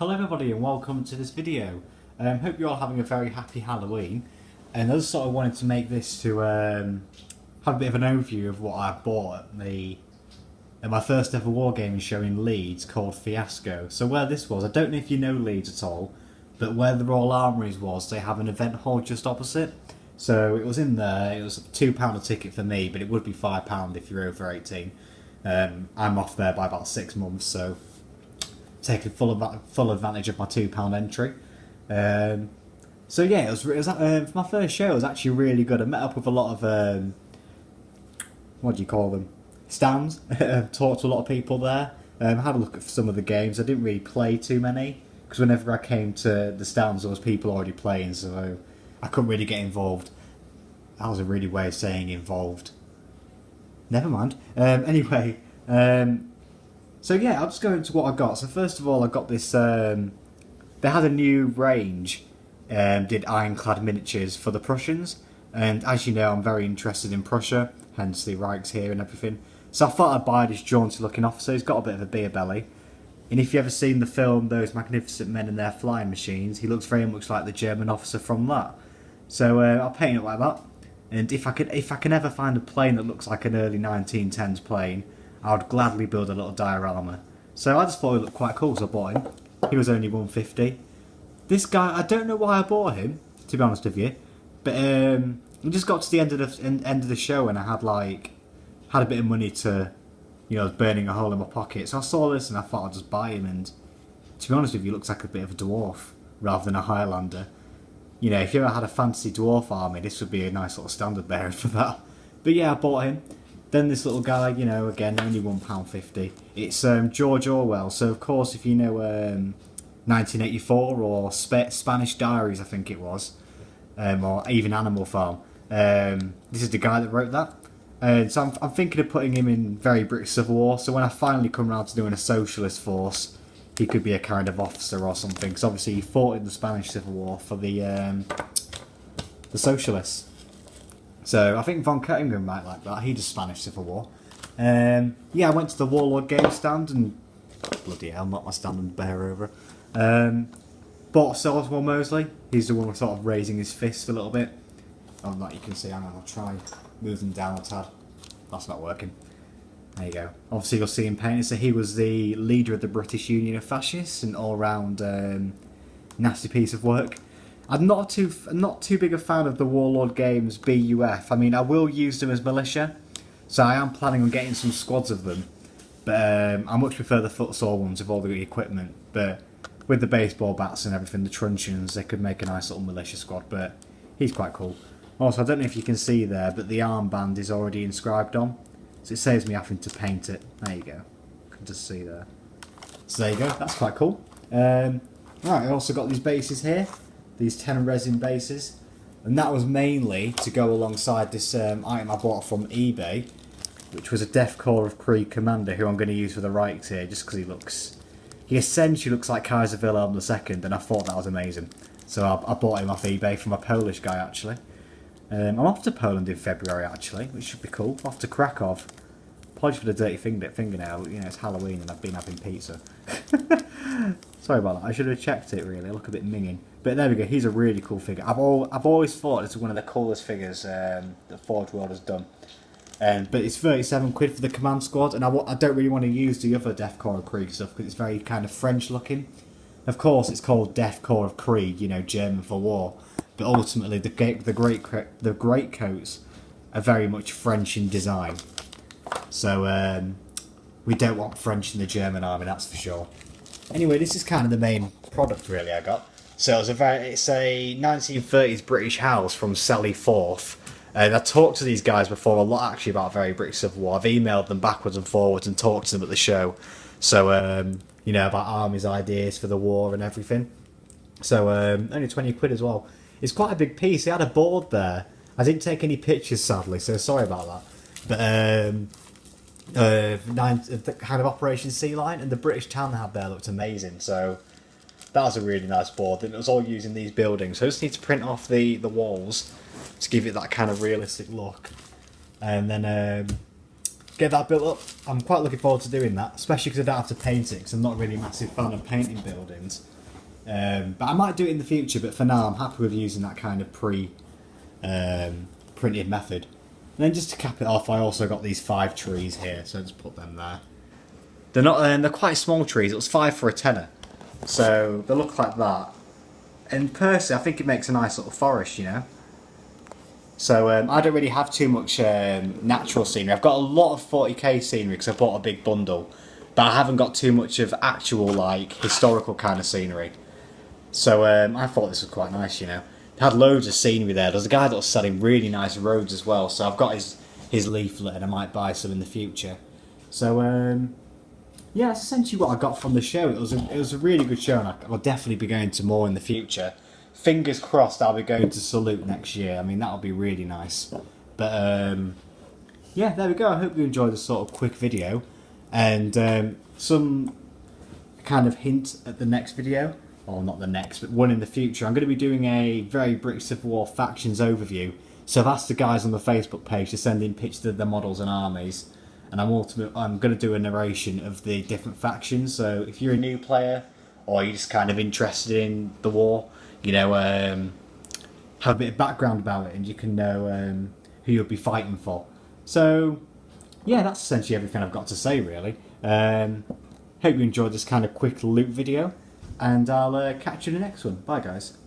Hello everybody and welcome to this video. Hope you're all having a very happy Halloween, and I just sort of wanted to make this to have a bit of an overview of what I bought at my first ever wargaming show in Leeds called Fiasco. So where this was, I don't know if you know Leeds at all, but where the Royal Armouries was, they have an event hall just opposite. So it was in there. It was £2 a ticket for me, but it would be £5 if you're over 18. I'm off there by about 6 months, so taking full advantage of my £2 entry. So yeah, it was for my first show. It was actually really good. I met up with a lot of what do you call them? Stands. Talked to a lot of people there. Had a look at some of the games. I didn't really play too many because whenever I came to the stands, there was people already playing, so I couldn't really get involved. That was a really way of saying involved. Never mind. Anyway. So yeah, I'll just go into what I got. So first of all, I got this, they had a new range, did ironclad miniatures for the Prussians, and as you know, I'm very interested in Prussia, hence the Reichs here and everything. So I thought I'd buy this jaunty looking officer. He's got a bit of a beer belly, and if you've ever seen the film Those Magnificent Men and Their Flying Machines, he looks very much like the German officer from that. So I'll paint it like that, and if I can ever find a plane that looks like an early 1910s plane, I would gladly build a little diorama. So I just thought it looked quite cool, so I bought him. He was only £150. This guy, I don't know why I bought him, to be honest with you, but we just got to the end of the show and I had a bit of money to, I was burning a hole in my pocket. So I saw this and I thought I'd just buy him, and to be honest with you, he looks like a bit of a dwarf rather than a Highlander. If you ever had a fantasy dwarf army, this would be a nice little standard bearer for that. But yeah, I bought him. Then this little guy, again, only £1.50. It's George Orwell, so of course if you know 1984 or Spanish Diaries, I think it was, or even Animal Farm, this is the guy that wrote that. So I'm thinking of putting him in very British Civil War, so when I finally come around to doing a socialist force, he could be a kind of officer or something, because obviously he fought in the Spanish Civil War for the socialists. So I think Von Kottingen might like that. He does Spanish Civil War. Yeah, I went to the Warlord game stand and bloody hell, knocked my stand and bear over. Bought Oswald Mosley. He's the one sort of raising his fist a little bit. Oh, that you can see. Hang on, I'll try move them down a tad. That's not working. There you go. Obviously you'll see him painted. So he was the leader of the British Union of Fascists, an all-round nasty piece of work. I'm not too big a fan of the Warlord games BUF. I mean, I will use them as militia, so I am planning on getting some squads of them. But I much prefer the futsal ones with all the equipment. But with the baseball bats and everything, the truncheons, they could make a nice little militia squad. But he's quite cool. Also, I don't know if you can see there, but the armband is already inscribed on, so it saves me having to paint it. There you go. You can just see there. So there you go. That's quite cool. Right, I also got these bases here. These 10 resin bases, and that was mainly to go alongside this item I bought from eBay, which was a Death Corps of Krieg commander who I'm going to use for the Reichs here, just because he essentially looks like Kaiser Wilhelm II, and I thought that was amazing. So I bought him off eBay from a Polish guy actually. I'm off to Poland in February actually, which should be cool. Off to Krakow. Apologies for the dirty fingernail. It's Halloween and I've been having pizza. Sorry about that. I should have checked it really. I look a bit minging. But there we go. He's a really cool figure. I've always thought this is one of the coolest figures that Forge World has done. But it's 37 quid for the command squad, and I don't really want to use the other Death Corps of Krieg stuff because it's very kind of French looking. Of course, it's called Death Corps of Krieg, German for war. But ultimately, the great coats are very much French in design. So we don't want French in the German army, that's for sure. Anyway, this is kind of the main product really I got. So it's a 1930s British house from Sally Forth. And I talked to these guys before a lot actually about very British Civil War. I've emailed them backwards and forwards and talked to them at the show. So, about armies' ideas for the war and everything. So only 20 quid as well. It's quite a big piece. They had a board there. I didn't take any pictures sadly, so sorry about that. But the kind of Operation Sea Lion and the British town they had there looked amazing. So that was a really nice board, and it was all using these buildings. So I just need to print off the walls to give it that kind of realistic look. And then get that built up. I'm quite looking forward to doing that, especially because I don't have to paint it, because I'm not really a massive fan of painting buildings. But I might do it in the future, but for now I'm happy with using that kind of printed method. And then just to cap it off, I also got these 5 trees here, so just put them there. They're not. They're quite small trees. It was 5 for a tenner, so they look like that. And personally, I think it makes a nice little forest, you know. So I don't really have too much natural scenery. I've got a lot of 40k scenery because I bought a big bundle, but I haven't got too much of actual like historical kind of scenery. So I thought this was quite nice, you know. They had loads of scenery there. There's a guy that was selling really nice roads as well, so I've got his leaflet and I might buy some in the future. So yeah, that's essentially what I got from the show. It was a really good show, and I'll definitely be going to more in the future. Fingers crossed I'll be going to Salute next year. I mean, that'll be really nice. But yeah, there we go. I hope you enjoyed this sort of quick video, and some kind of hint at the next video, or not the next, but one in the future. I'm going to be doing a very British Civil War factions overview. So I've asked the guys on the Facebook page to send in pictures of their models and armies, and I'm going to do a narration of the different factions. So if you're a new player, or you're just kind of interested in the war, you know, have a bit of background about it, and you can know who you'll be fighting for. So yeah, that's essentially everything I've got to say, really. Hope you enjoyed this kind of quick loot video, and I'll catch you in the next one. Bye, guys.